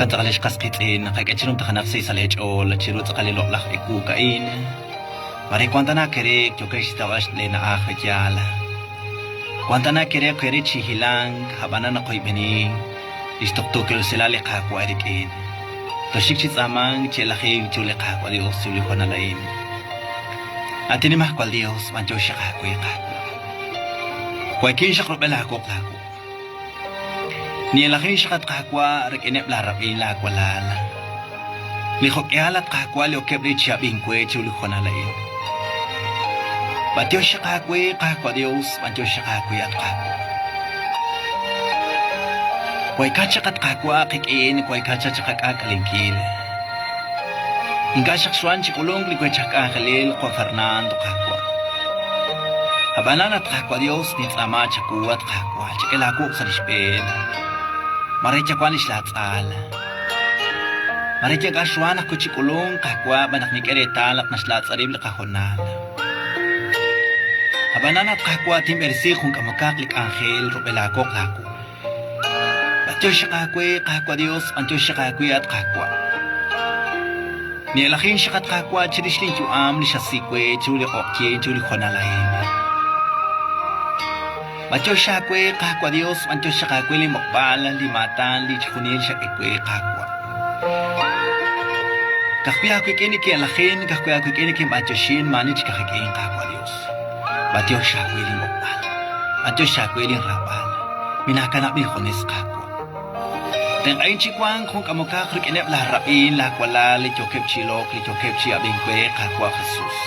kan takalish kaskitin nakakachinum takanak sa salech o lachirut sa kalilok lak ikukain. Mari kwanta na kere kyukesh tawash le na akhyala. Kwanta na kere chihilang habana na koy bini istuktukil sila le kakwa erikin. Toshikchit amang chelakhi chule kakwa di osuli ko na lain. At ini mah kwal Dios manjo siya kakwa kakwa. Kway kin siya krupela ko kakwa. Niyalakin siya kat kakwa rik inep larap ila kwalala. Likok ialat kakwa liokebri siya bingkwe chuli ko na lain. Batyo siya kakwa Dios manjo siya kakwa at kakwa. Kway kachakat kakwa kikin, kway kachakat kakalingkil. Hingga saksuan si kulong likway chakakalil kwa Fernando kakwa. Habanan at kakwa Dios ni tsama chakuat kakwa, chakilakuk sa dispel. Maray chakwan islatsal. Maray chakasuan ako si kulong kakwa banak ni keretalak na slatsarib lakahonal. Habanan at kakwa timersi kung kamakaklik angel rubelakok kakwa. Diyos siya kakwa Dios, ang Diyos siya at kakwa. Niyalakin siya kakwa, chirisling juam, ni siya sikwe, chuli okye, chuli konalain. Diyos siya kakwa Dios, ang Diyos siya li mokbal, li matan, li chikunil siya kakwa. Kakwa kini kiyalakin, kakwa kini kimadyosin, manit siya kakwa Dios. Diyos siya li mokbal, ang Diyos siya li rabal, minakanap ni kunis kakwa. Teng ayin chikwang kung kamukakrik inep laharapin lakwala li chokep chilok li chokep chi abingkwe kakwa Jesus.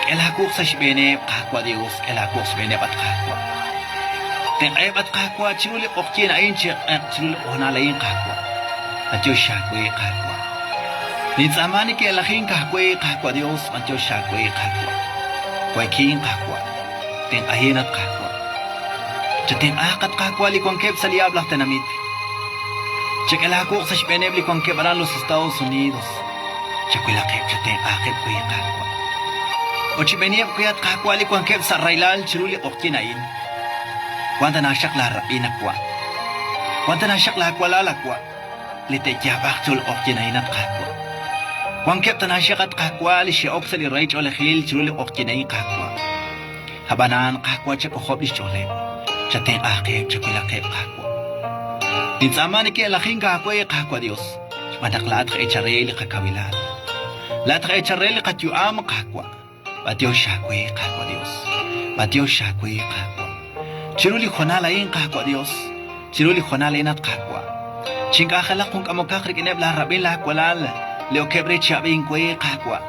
Elakuk sa shibene kakwa Dios elakuk sa bene at kakwa. Teng ayep at kakwa chiluli okye na ayin chiluli onalayin kakwa. At Diyos syakwe kakwa. Nitsamani ki elaking kakwa Dios at Diyos syakwe kakwa. Kway king kakwa. Teng ayin at kakwa. Chating akat kakwa li kwangkep sa liablak tanamit. Chekelakuk sa Spenebli kung kebaran los Estados Unidos. Chekelakip chateng akip kuya kakwa. O chibeniep kuya kakwa li kung kep sa Railal chiruli okinain. Kwanta na siya klarapin akwa. Kwanta na siya klakwalalakwa. Lite jabak chul okinain at kakwa. Kung kep na siya kat kakwa li siya op sa li Rach olehil chiruli okinain kakwa. Habanan kakwa chekohop li chole. Chateng akip chekelakip kakwa. Ninsama ni kaya laking kakwa Dios. Madak lahat ka echareli kakawilan. Lahat ka echareli katyuam kakwa. Batyo syakwe kakwa Dios. Batyo syakwe kakwa. Chiruli khonalayin kakwa Dios. Chiruli khonalayin at kakwa. Chingkakalak kung kamukakrik ineb larabin lakwalal. Leo kebre chabing kwe kakwa.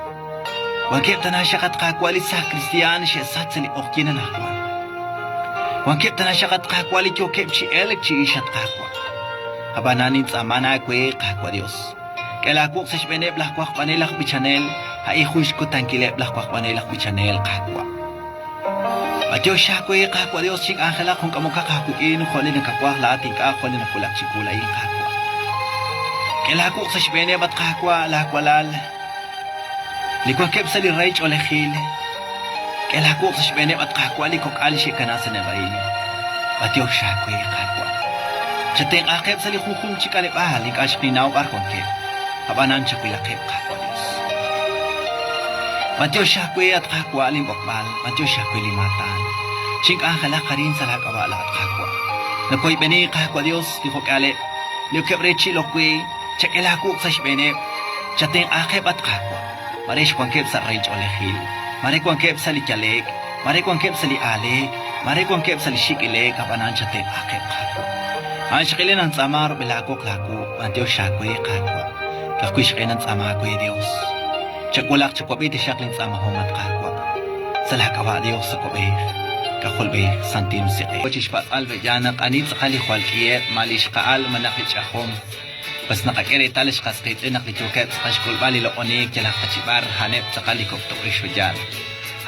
Wangkip tanasya kat kakwa li sa Kristiyan siya satsali okina nakwa. Wangkip tanasya kat kakwa li kyokep chi elek chi isyat kakwa. Habananin sa mana kwe kakwa Dios. Kailakuk sa shbeneb lakwak panelak bichanel, haihush ko tangkilep lakwak panelak bichanel kakwa. At Diyos siya kwe kakwa Dios sing akala kung kamukakakukin, kuli ng kakwak lating ka, kuli ng kulak sikulayin kakwa. Kailakuk sa shbeneb at kakwa lakwalal. Likwakep sa liraych o lehil. Kailakuk sa shbeneb at kakwa likok alishi ka na sa nabayin. At Diyos siya kwe kakwa. Chateng akep sa likukong chikalip ahalik asik ninaw arkongkep. Habanan siya kulakep kakwa Diyos. Matyo siya kwe at kakwa limbokbal. Matyo siya kwe limatan. Sing akala ka rin sa lakawala at kakwa. Nakoy beni kakwa Diyos likokale. Liukep rechi lokwe. Chakilakuk sa shbenep. Chateng akep at kakwa. Maresh kwangkep sa rage olehil. Mare kwangkep sa likyalek. Mare kwangkep sa lialek. Mare kwangkep sa lishikilek. Habanan siya teng akep kakwa. Ang sakilin ang tsamar bilakok lako, ang Diyos siya kwe kakwa. Kakwi siya ng tsama kwe Diyos. Tsakulak tsakwapiti siya kling tsama hongat kakwa. Sa lakawa Diyos sa kwabe, kakulbe santin siya. Kochish pat alve janak anit sa kalikwal kiyet, malish kaal manakit siya hom. Pas nakakiri talis kaskit nakituket sa kashkul bali loonik, jalak kachibar hanep sa kalikok to isyo dyan.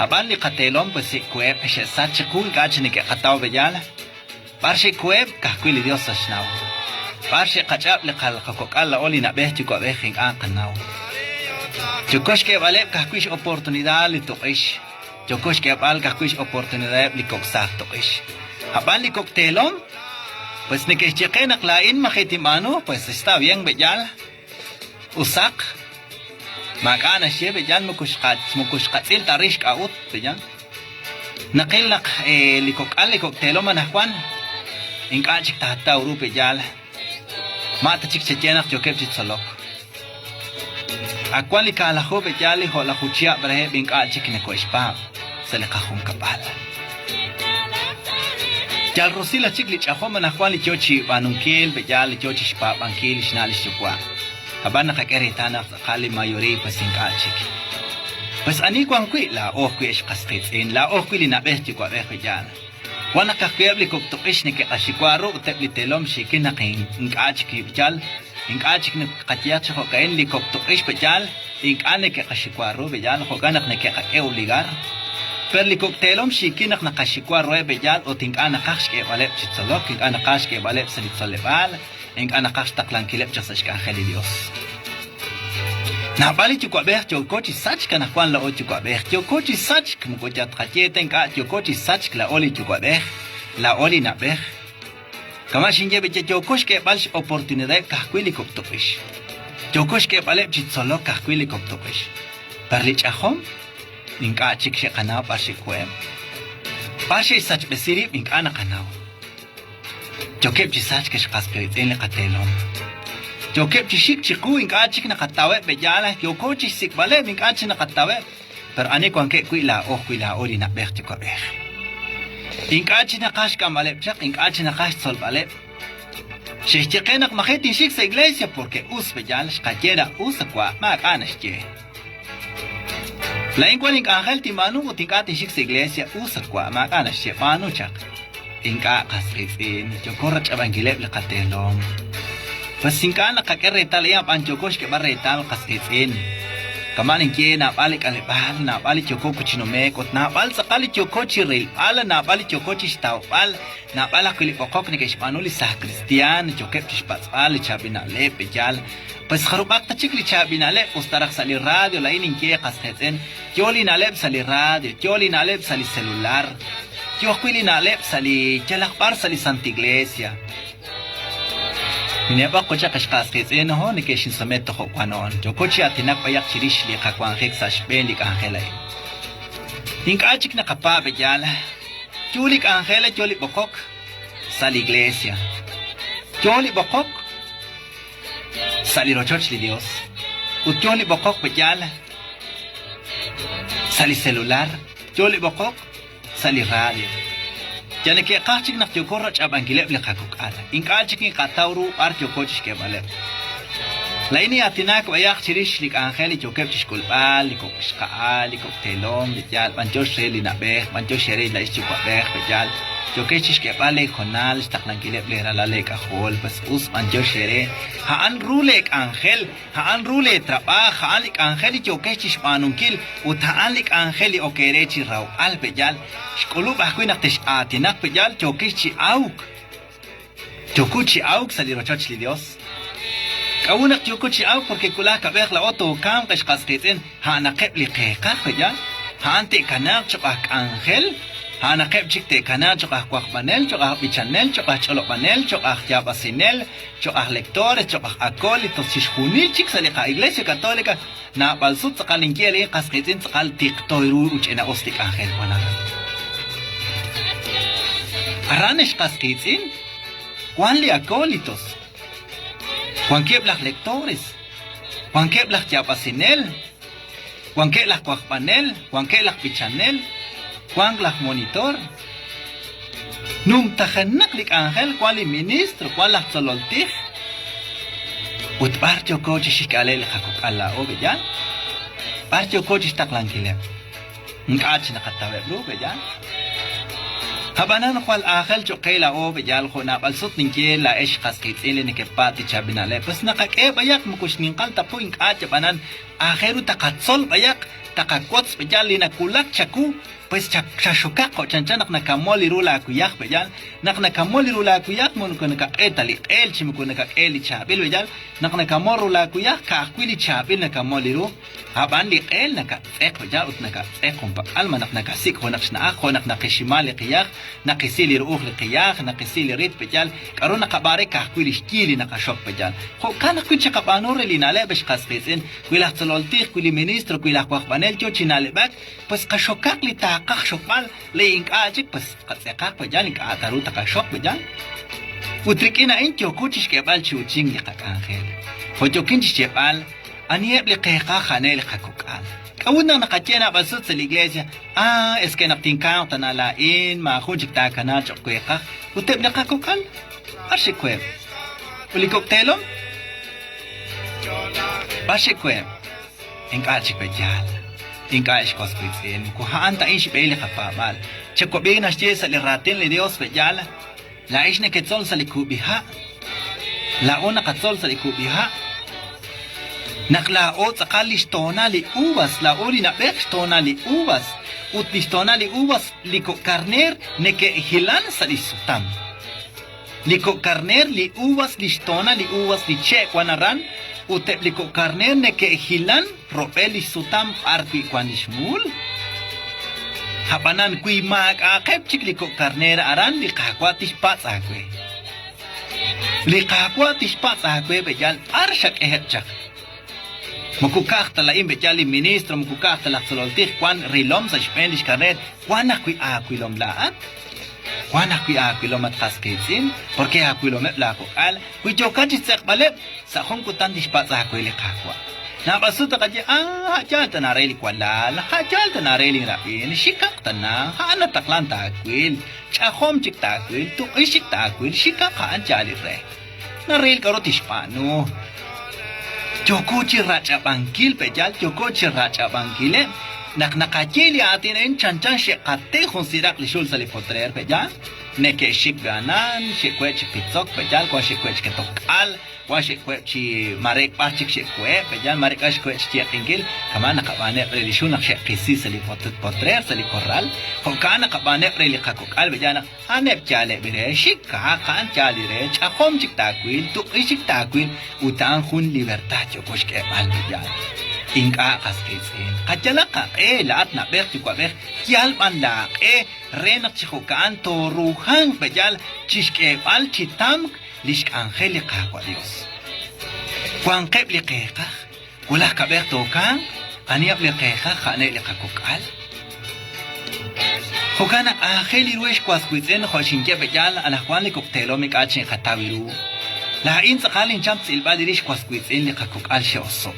Haban li katelom pasi kwep siya sa tsakul kachinik kataw bejala. Parsi kueb kahkwili Dios sa sinaw. Parsi kachap lekal kakokal la oli na behti ko behing ang kanaw. Jukos ke balep kahkwish oportunidad li tukish. Jukos ke bal kahkwish oportunidad li koksak tukish. Haban li koktelom Pues ni que chequen aklain makitimano, pues está bien, beyal. Usak. Magana siya, beyal, mukushkatil tarish kaut, beyal. Nakilak, likok telo manahwan. Inkachik tahta uru, beyal. Mata chik chechenak jokep chitsolok. Akwan likalaho, beyal, liho la huchia brehe, inkachik nekoishpa. Se le cajón kapal. Yal rosila chikli chahoma na kwali chochi banunkel bejal chochi spa bankil shnali chukwa. Habana kakeritana kali mayori pasinka chik. Pues ani kwang kwi la okwi ishqasqit in la okwi li nabehti kwa bejal. Wana kakebli kok tokish ni kashikwaru utebli telom shikina king ngachiki bejal. Ingachik ni katiyat chho kain li kok tokish bejal. Ingane ke kashikwaru bejal hoganak ne ke kakeuligar. Perli koktelom shikinak nakashikwa roe bejal o ting anakash ke balep chitsolok ting anakash ke balep salitsolebal ing anakash taklan kilep chasashka angeli Dios. Na bali chukwa beh chokochi sach kana kwan la o chukwa beh chokochi sach kmukocha tkhachete nga chokochi sach la oli chukwa beh la oli na beh kama shinje beche chokosh ke balsh oportunidad kahkwili koptopish chokosh ke balep chitsolok kahkwili koptopish perli chahom Inka chik siya kanaw pa si kwem. Pa siya isach besirip inka na kanaw. Jokep chisach ke siya kaspirit in katelom. Jokep chishik chiku inka chik nakatawe bejala. Yoko chisik bale inka chik nakatawe. Pero ane kwan ke kuila ori na bech chikwa bech. Inka chik nakash kamalep chak inka chik nakash sol balep. Siya chikenak makitin shik sa iglesia porque us bejala shkajera us kwa maakanas chie. La incual ángel timanu o tincate shix iglesia usa kwa magana shepanu chak. Inka kasrifin, yo corra chabangilep le catelom. Pues sinkana kakerretal ya panchokosh ke barretal kasrifin. Kaman inkie na balik alipal na balik choko kuchinomek ot na bal sakali choko chiril ala na balik choko chistao bal na bala kulipokok ni kishpanuli sa kristian chokep chishpatsal chabina lep bejal. Pues kharubak ta chikli chabinale ustarak sali radio la inin ke qasqeten yoli naleb sali radio yoli naleb sali celular yokwili naleb sali chalaqbar sali santa iglesia mineba qocha qasqeten ho ni keshin samet to qanon jokochi atinak payak chirish li qakwan hek sashbeli kangelay inkachik na kapa bejala chulik angela choli bokok sali iglesia choli bokok Sali rochoch li Dios. Utjoli bokok bejal. Sali celular. Joli bokok. Sali radio. Jane ke kachik nak jokorra chabangilep le kakuk ala. Inkachik ni katawru ar jokochish ke balep. Laini atinak bayak chirish lik angeli jokep chishkul bal, likok shkaal, likok telom, bejal. Banjosh reli na beh, banjosh reli la ischukwa beh bejal. Jokechish ke bale konal staklan kilep le ralale kahol bas us manjo shere haan rulek angel haan rule traba haan lik angeli jokechish panunkil ut haan lik angeli okerechi raw al bejal shkolu bahkuinak tesh atinak bejal jokechi auk jokuchi auk salirochach li Dios kawunak jokuchi auk porque kula kabeh la oto kam kashqasqiten haan aqeb li qeqa bejal haan te kanak chobak angel Hana kep chikte kana chokah kwak panel, chokah bichanel, chokah cholok panel, chokah yapasinel, chokah lectores, chokah acólitos, chishkunil chik sa lika iglesia católica na balsut sa kalingkiali kaskitin sa kal tiktoiru uchena ostik angel wanaran. Aranesh kaskitin, kwan li acólitos, kwan keblak lectores, kwan keblak yapasinel, kwan keblak kwak panel, kwan keblak bichanel, Juan las monitor. Nung tahanak lik angel kuali ministro kuan las sololtih. Ut barjo coach shikale hakuk alla obejan. Barjo coach taklan kile. Ngach nakatawe bro bejan. Habanan kual angel chokela obejal khona balsut ninke la esh qaskitile ne kepati chabinale. Pas nakake bayak mukush ninkal tapu ingach banan akhiru takatsol bayak takakots bejal lina kulak chaku pues chashokako chanchanak nakamoli rula kuyak bejal nakamoli rula kuyak mon kunaka etali el chimukunaka eli chabil bejal nakamol rula kuyak ka kwili chabil nakamoli ru habandi el naka ek bejal utnaka ekompa alma naka sik honakshna akhonak nakishimali qiyak nakisili ruh liqiyak nakisili rit bejal karuna kabare ka kwili shkili nakashok bejal ho kana kucha kabanore linale besh qasqisin kwila tsololtik kwili ministro kwila qwaqbanel chochinale bak pues qashokak li taqaq shokmal le inqajik pues qatseqaq bejal inqataru taqashok bejal utrikina intyo kuchish kebal chuching li qaqangel hojo kinchish kebal anieb li qeqa khanel qakukal kawuna nakatiena basut sa iglesia es que naptingkang tanalain mahujik ta kana chokweqa uteb na qakukal ashikweb ulikok telom bashikweb inqajik bejal inqaish kospitsin ku haanta ish beli qapamal chekobina shtiesa li ratin li dios bejal la ishne ketzol sa likubiha la una qatzol sa likubiha nakla o tsakalish tona li uvas la ori na bech tona li uvas utlish tona li uvas liko karner neke hilan sa lisutam liko karner li uvas lish tona li uvas li che kwanaran utep liko karner neke hilan propeli sutam arpi kwanishmul hapanan kui mag akep chik liko karner aran li qakwatish patsakwe li qakwatish patsakwe bejal arshak ehechak mukukak talaim bejali ministro mukukak talak sololtik kwan rilom sa spendish karnet kwan akwi akwilom laat kwan akwi akwilom at kaskitsin porque akwilom lako al kui jokachis sekbalep sa hongkutan dispatsa akwili kakwa na basuta kaji hajal tanareli kwalal hajal tanareli rapin shikak tana hana taklan takwil chahom chik takwil tu ishik takwil shikak haan jali re na rel karotish pano Jokochi racha bangkil pejal jokochi racha bangkile nakakachili atin en chanchan shekate considak lishul sali potrer pejal neke shik ganan shekwech pitzok pejal kwa shekwech ketokal kwa shekwech marek pachik shekwe pejal marek ashkwech tiakingil kama nakabane relishun nak shekisi sali potrer sali korral hokana kabane reli kakokal bejana anep chale bire shikka kan chali re chakhom chik takwil tu ishik takwil utang hun libertad jokosh ke bal bejal inka kaskitsin kajalaka laat na berti kwa ber kial banda renak chikokan to ruhang bejal chishke bal chitam lishk angelica kwa Dios kwan qeb liqeqa kula ka ber to kan aniab liqeqa khane liqakukal hokana angeli ruesh kwaskuitsen khoshinke bejal ana kwan likoktelomik achin khatawiru la in tsaqalin cham silbadirish kwaskuitsen liqakukal shoso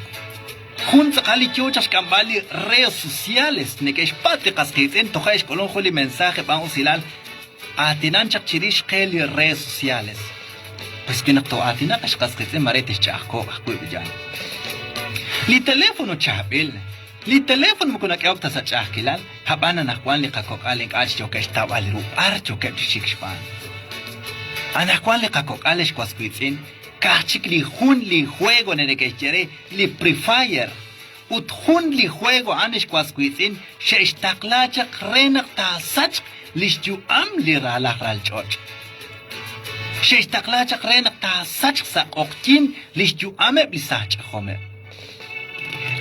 Hun tsakali kyochas kambali redes sociales nekesh pati kaskitsen tokash kolon kholi mensaje pan usilal atinan chakchirish qeli redes sociales pues que nakto atina kash kaskitsen maretes chakko akui bijan li teléfono chabil li teléfono mukuna kyokta sa chakilal habana nakwan li kakok alink ach chokesh tabali ru archo kepchikshpan anakwan li kakok alesh kwaskitsen Kachik li hun li juego nene que chere li prefire ut hun li juego anish kwaskuitin she istaklacha krenak ta sach lishju am li rala ralchoch she istaklacha krenak ta sach sa oktin lishju ame blisach khome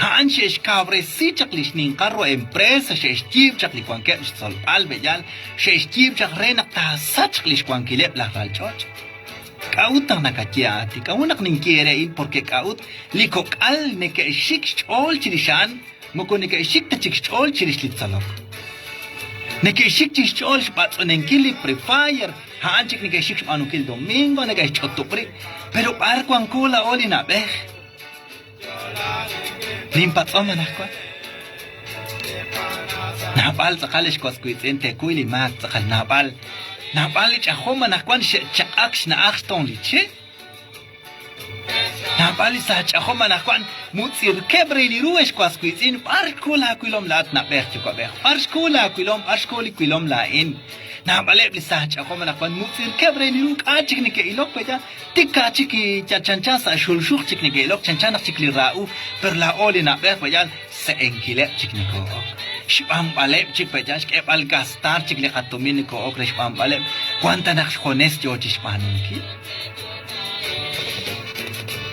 han she iskabre sichak lishnin qarro empresa she istib chak li kwanke sol albejal she istib chak renak ta sach lish kwankile la ralchoch Kautang nakachiati, kaunak ninkirein porque kaut likok al neke shik chol chirishan, moko neke shik ta chik chol chirislitsalok. Neke shik chol spatso nenkili prefire, hanchik neke shik manukil domingo neke chotupri, pero parko ankula oli na beh. Limpatso manakwa. Napal sakalish kwaskuitzente kuili mak sakal napal. Napalit ako manakwan chakaks na akston liche. Napalit sa ako manakwan mutsir kebre ni ruesh kwaskuitin parkula kwilom laat na berti ko ber. Parkula kwilom parkuli kwilom lain. Napalit sa ako manakwan mutsir kebre ni ruk achik ni ke ilok peja tikka chiki chanchancha sa shulshuk chik ni ke ilok chanchana chik li rau per la oli na ber peja sa enkile chik ni ko. Shpam balep chik pejash ke bal gastar chik le katumin ko okre shpam balep. Cuánta nak jones yo chishpanunki.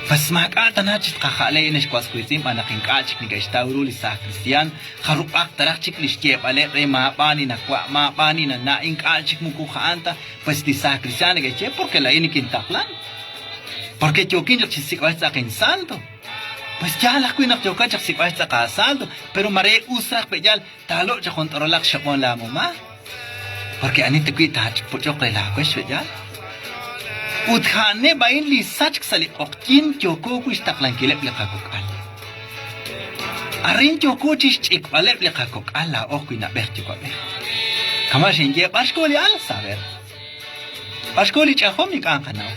Pas makata na chit kakale inish kwas kuisim anakin kachik ni gaishtauru li sa Cristian kharupak tarak chik lishke balep re maapani na kwa maapani na naing kachik mukuhaanta pues di sa Cristian gache porque la inikin taklan. Porque chokin yo chisik sa akin santo. Pues ya la kuinak chokan chak sipay sa kasaldo, pero mare usrak pejal talo cha kontrolak shapon la mo ma. Porque anite kui tach pochok la kwesh pejal. Uthane bain li sach sali okkin choko kuis taklan kilep le kakokal. Arin choko chis chik balep le kakokal la okui na bech chiko bech. Kamashin je bashkoli al saber. Bashkoli chahom ni kankanao.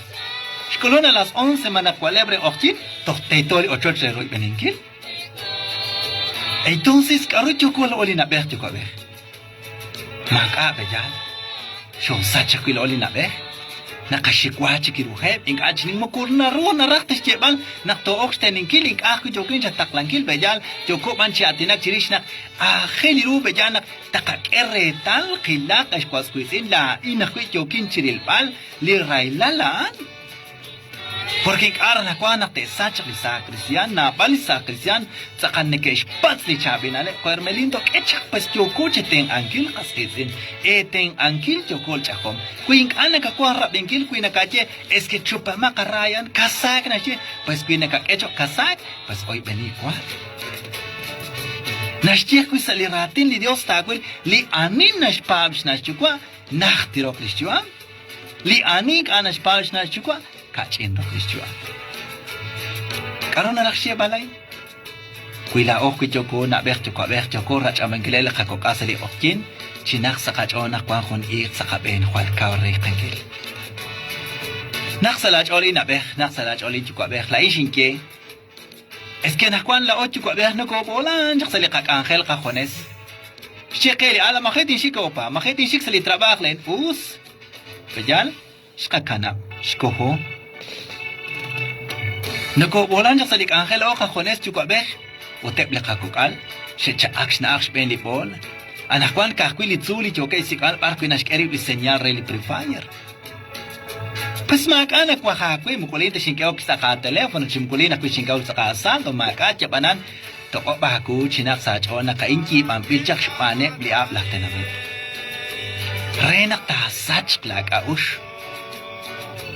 Shkolon a las 11 manacualebre okkin, tohtetoli ochoche roi beninkil. Entonces, karo chokol oli na bech choko bech. Maka bejal. Shon sacha kuil oli na bech. Nakashikwachi kiruheb, ing ajning mokur na ro na raktes chebal, nak to oksteninkil, ing aku jokin sa taklankil bejal, joko manchi atinak chirish nak, kheliru bejal nak, takak eretal, kilak, ashkwaskuisin la, inakwit jokin chirilpal, li railalaan. Porque ara na kwa nak te sachak li sa Cristian na bali sa Cristian sakan ne ke spats li chabinale Carmelindo kechak pas joko cheteng angkil kasetin eteng angkil joko chachom kuin ana ka kwa rap angkil kuin kache es que chupa makarayan kasak na che pas kuin ka kecho kasak pas oi beni kwa nashtiek kui saliratin li Dios takwil li anin nash pabsh nash chukwa nachtirok li chua li anik anash pabsh nash chukwa kachin roh isjua. Karon na raksya balay. Kuila ok kuchoko na bech choko rach amangilele kakok asali okkin chinak sa kachon na kwang ik sa kaben kwal kawre kangil. Nak salach oli na bech nak salach oli chukwa bech la ishinke. Es que na kwan la chukwa bech no ko bolan jak sali kak angel kajones. Shekeli ala makheti shikopa makheti shik sali trabaj len us. Pejal shkakana shkoho. Nako bolan jak salik angel o kajones chukwa bech utep le kakukal shecha aksh na aksh ben li bol anakwan kakwili tsuli choke sikal par kuinash keri li señal re li prefire pas makana kwa hakwe mukulita shinkao kisa ka telefono chimkulina kwi shinkao sa kasal to makacha banan to ko baku chinak sa chona ka inki pampil chak shpane li ap la tenamit renak ta sach klak aush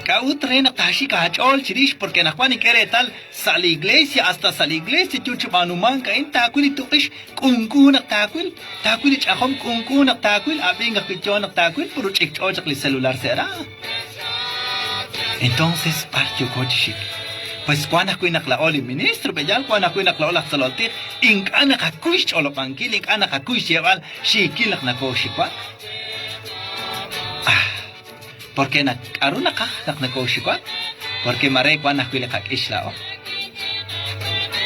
Kautre na tashi kahachol chirish porque na Juan y quiere tal sal iglesia hasta sal iglesia chuchu manuman ka in takwil tukish kungku na takwil chahom kungku na takwil abing akichon na takwil puro chikchochak li celular será. Entonces partió cochishik. Pues cuando kuy naklaol el ministro bejal cuando kuy naklaol ak saloltik ink ana kakuish cholopankil ink ana kakuish yebal shikilak na koshikwa. Porque na aruna ka nak nakoshikwa porque mare kwa nakwile kak isla o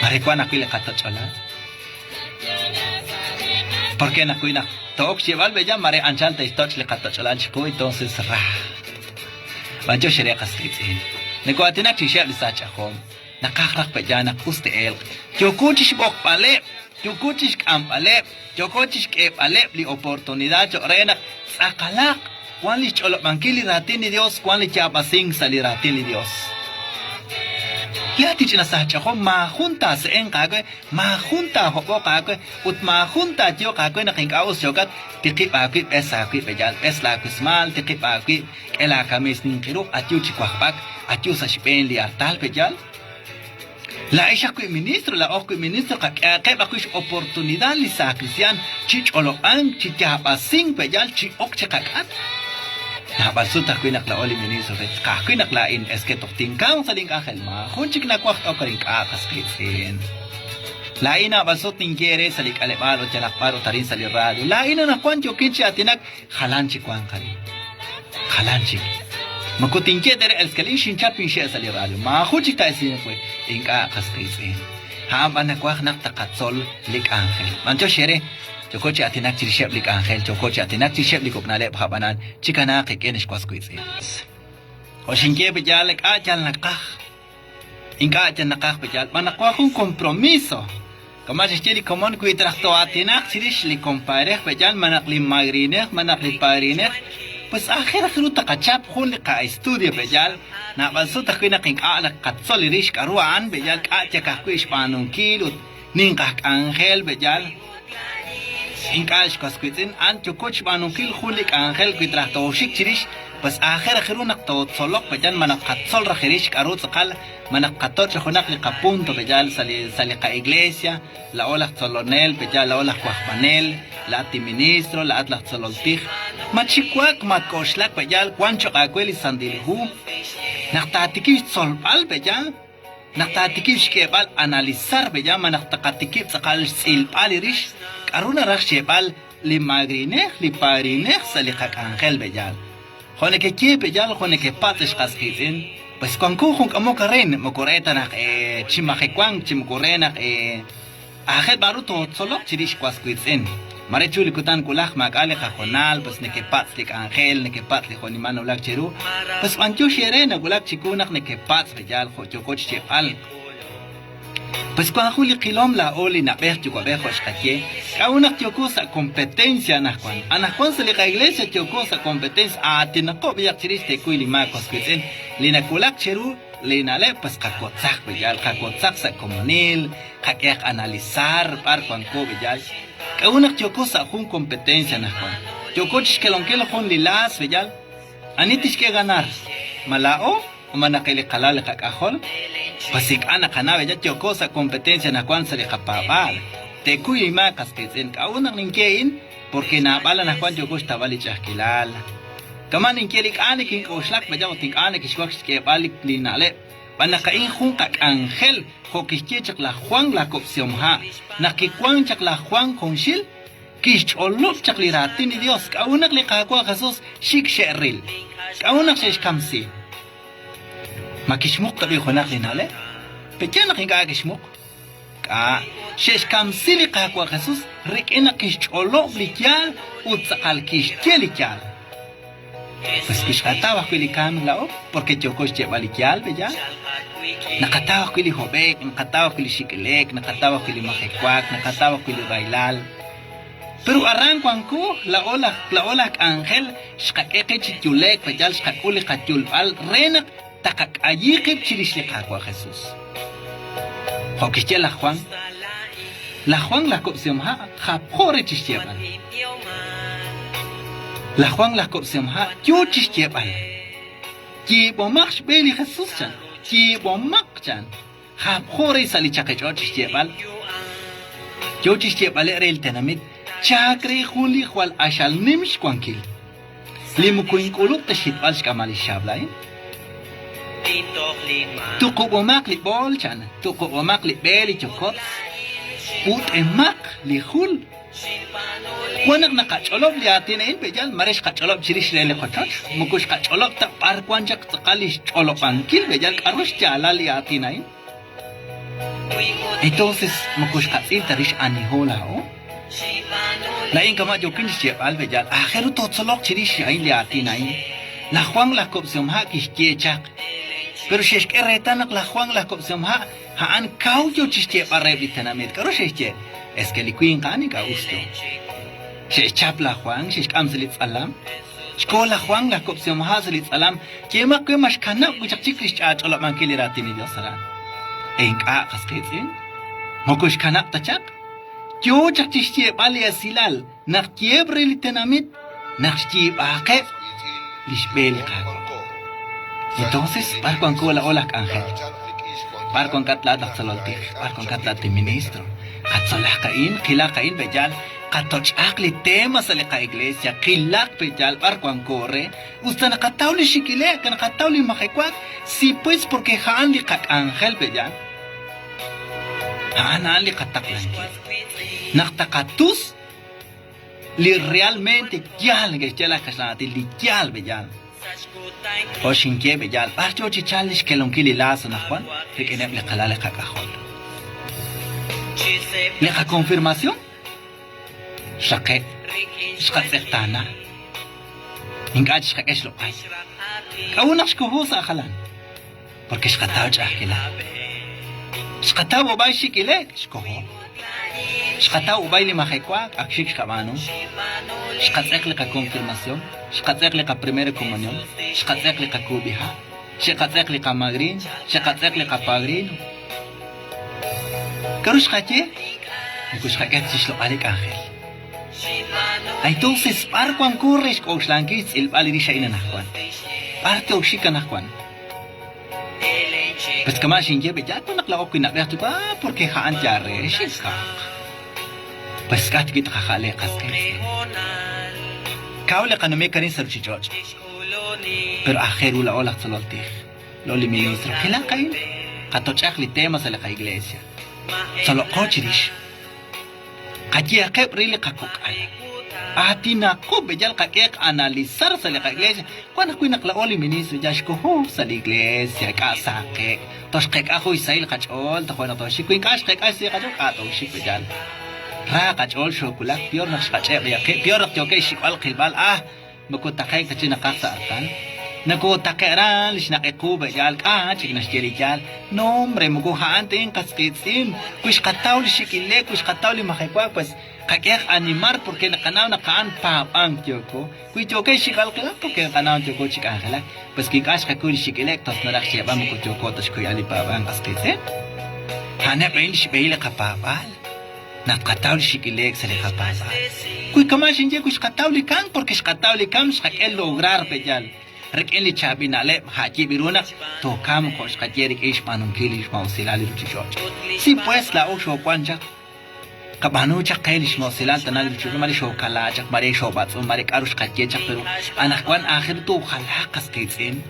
mare kwa nakwile katachola porque nakwina tok cheval bella mare anchal te stoch le katachola chiko entonces ra banjo shere kasitsin neko atina chisha lisacha hom nakakrak bella nak uste el jokuchish bok pale jokuchish kampale jokuchish ke pale li oportunidad jo rena sakalak Juan li cholo mankili ratin ni Dios, Juan li chapasing sali ratin ni Dios. Ya tichina sa chaho ma junta se en kagwe, ma junta hobo kagwe, ut ma junta tio kagwe na kinkaos jogat, tikip akwi pesa akwi bejal, pesla kusmal, tikip akwi, ela kamis ninkiru, atiu chikwakpak, atiu sa shipen li artal bejal. La isha kui ministro, la okui ministro, kaya bakuish oportunidad li sa Cristian, chich oloan, chichapasing bejal, chi ok chakakat. Nabalsuta kuy nakla oli ministro vet ka kuy naklain eske toktingkang saling akel ma hunchik nakwak o karing akas kitsin lain na balsut ningere salik alemalo jalakparo tarin salirado lain na kwancho kinchi atinak halanchi kwan kari halanchi makutingke dere eskalin shinchapin she salirado ma hunchik ta isin kuy inka akas kitsin hamba nakwak naktakatsol lik angel mancho shere Chokochi atinak chirishep lik angel, chokochi atinak chirishep lik oknale bhabanan, chikana kekenish kwaskuitsi. Oshinke bejal ajal nakah. Inka ajal nakah bejal, manakwa kung kompromiso. Como si común cuidrato atinak, si li compare, bejal manakli magrine, manakli parine, pues ajera fruta kachap hun li ka estudio bejal, na balsuta kuina king ala katsol irish karuan bejal katya kahkuish panun kilo, ninkak angel bejal. Inkash kaskuitin an chukoch panun kil hulik angel cuidrato shik chirish, pues ajera khirunak to solok bejal manak katsol rachirish karut sakal. Manak katot hunak li kapunto bejal sali ka iglesia la olah tsolonel bejal la olah kwahmanel la ati ministro la atlah tsololtij machikwak matkoshlak bejal kwancho kakweli sandilhu naktatikis tsolpal bejal naktatikis kebal analizar bejal manaktakatikips sakal silpal irish karuna rash shebal li magrineh li parineh sali ka angel bejal khone ke bejal khone ke patish kaskizin. Pues cuando kung amo karen mo koreta nak chimajekwang chimkorena ajet baruto solo chirish kwaskuitsen mare chuli kutan kulaj makale kajonal pues ne que patslik angel ne que patli jonimano lak cheru pues ancho sherena kulak chikunak ne que pats bejal jochokoch chepal pues cuando juli kilom la oli na berchu ko bejo shkakie kaunak chokosa competencia nakwan anakwan se la iglesia chokosa competencia atinako biak chirish te kuili makos kwitsen lina kulak cheru lina le pues kakotsak bejal kakotsak sa comunil kakek analizar par kwan ko bejal kaunak chokosa jun competencia nakwan chokoch kelonkel jun lilas bejal anitish ke ganar malao o manakele kalale kakahol pasik ana kana bejal chokosa competencia nakwan sali kapabal te kuyi makas kitsen kaunak ninkein porque na bala nakwan chokoch tabali chakilal kaman inkelik anikin koslak bajam ting anik iswaks ke balik linale banakain khun kak angel khokichek la Juan la kopsiomha nakikwan chak la Juan konshil kicholup chak liratin Dios kaunak li kakwa Jesus shik sheril kaunak shesh kamsi makishmuk tabi khonak linale pechen kinga kishmuk ka shesh kamsi li kakwa Jesus rikina kicholup likyal utsakal kishkelikyal. Pues kishkatawa kwili kamla porque chokosh chebalikial beja nakatawa kwili hobek nakatawa kwili shikilek nakatawa kwili majekwak nakatawa kwili bailal pero arranco anku la ola angel shkakeke chichulek bejal shkakuli kachulpal renak takak ayikib chirishlik hakwa Jesus hokiche la Juan la kopsiomha khapore chishchebal la Juan la kopsiomha yo chishchebal ki bomak beli Jesus chan ki bomak chan khapore sali chakacho chishchebal yo chishchebal rel tenamit chakre khuli khwal ashal nimsh kwankil limukuin kuluk tashitbal shkamali shablay tuko bomak li bol chan tuko bomak li beli chokot ut emak li khul wanak nakacholob li atinain bejal maresh kacholob chirish lele khotoch mukush kacholob ta par kwanjak takalish cholopankil bejal karosh chala li atinain entonces mukush katsil tarish anihola la inka ma jokin chebal bejal akhiru totsolok chirish ain li atinain la Juan la kopsiomha kishchechak pero shesh ke retanak la Juan la kopsiomha haan kau yo chishche parebi tenamit karo sheshche es que likuin kani ka usto shesh chap la Juan shesh kamselit salam shkola Juan la kopsiomha selit salam kema kemash kana kuchak chikrish acholo mankili ratini diosara enka kasketsin mokush kana tachak yo chak chishche bali asilal nak kiebre litenamit nak chib aqef lishbeli ka entonces par con cola ola ángel par con katla daksalolti par con katla ti ministro katsalah kain khila kain bejal katoch akli tema sa ka iglesia khilak bejal par con corre usta nakatawli shikile kan nakatawli makikwak si pues porque haan li kak ángel bejal haan li kataklan naktakatus li realmente kyal gechela kasati li kyal bejal Oshinke bejal parcho chichalish kelonkili laso na Juan rikenem le kalale kakahol le ka confirmación shake shkatsertana ingach shkakesh lo ay kaunak shkuhusa khalan porque shkataw chakila shkataw bay shikile shkuhu Shkataw ubay li mahikwak, akshik shkamano. Shkatzek li ka confirmación. Shkatzek li ka primera comunión. Shkatzek li ka kubiha. Shkatzek li ka magrin. Shkatzek li ka padrino. Pero shkache, kushkaket shishlo alik ángel. Entonces, par cuan corres con shlanquis, el valirisha inanakwan. Parte o shikanakwan. Pues kama shinjebe ya to naklao kinabehtu ka porque haan jare shika. Pues kat kita kakale kasken. Kaule kanome karin sarchi George. Pero akhiru la ola tsololti. Loli ministro kila kain. Katochak li temas a la iglesia. Solo cochirish. Kaji akep rili kakuk ay. Atina ko bejal kakek analizar sa la iglesia. Kuan ako naklaoli ministro Josh ko ho sa la iglesia kasake. Tos kek ako isail kachol ta kuan to shikuin kash kek ay si kachol ato shik bejal. Ra kachol shokulak pior nak kache ya ke pior nak joke shikwal khilbal makutakay kachina kaksa arkan. Nakutakera lish nakiku bejal chik nashjelijal. No hombre mukuhaan ting kaskitsin. Kush kataw li shikile kush kataw li makikwak pues kakek animar porque nakanaw nakaan papang tiyoko. Kuy joke shikal kilak porque nakanaw tiyoko chik angelak. Pues kikash kakuy shikilek tos narak sheba muku tiyoko tos kuy alipapang kaskitsin. Hanap rin shibahila kapapal. Nakataw li shikilek sa likapapal. Kuy kamashin je kush kataw li kang porque shkataw li kam shkakel lograr bejal. Rekin li chabi na lep haji biruna to kam ko shkatyerik ish panung kilish mausilali ruchi George. Si pues la o sho kwanja kabanu chak kailish mausilal tanal ruchi mari sho kala chak mari sho batso mari karush katye chak pero anak kwan akhir to khalakas kitsin.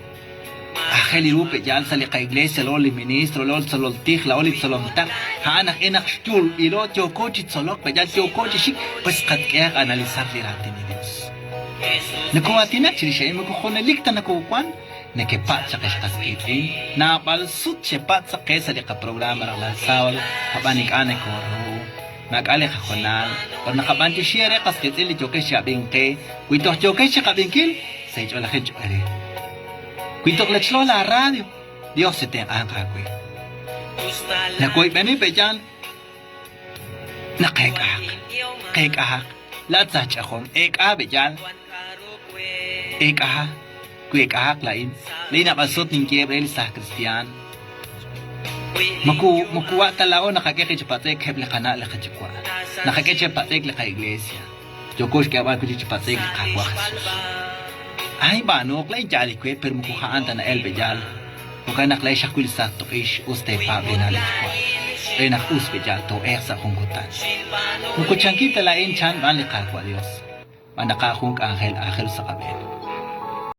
Akhir li rupe jal sa li ka iglesia loli ministro lol salol tikh la oli salomtak ha anak enak shtul ilo tiokochi tsolok bejal tiokochi shik pues katke analizar li ratini Dios. Nakuwatina chirishay makukunalikta nakukwan nakipat sa kaskaskitin na balsut siya pat sa kesa li ka programa ng lasawal kapanik anay ko ro nag-alik ako na pag nakabanti siya re kaskitin li joke siya bingke kuito joke siya kabingkil sa ito lakit joke kuito klechlo la radio Dios se te angkakwe nakuwi bani bejan nakekak lahat sa chakom bejan kuek lain na basot ning Gabriel sa Kristiyan makuwa talao nakakeke chapatek heble kana la kachikwa nakakeke chapatek la iglesia jokosh ka ba kuji chapatek ka kwa ay banok lay jali kwe per mukuhaan ta na elbejal mukanak lay shakul sa to ish uste pa binalik kwa ay nakus bejal to sa kungutan mukuchangkita lain chan ban likakwa Dios manakakung anghel sa kabel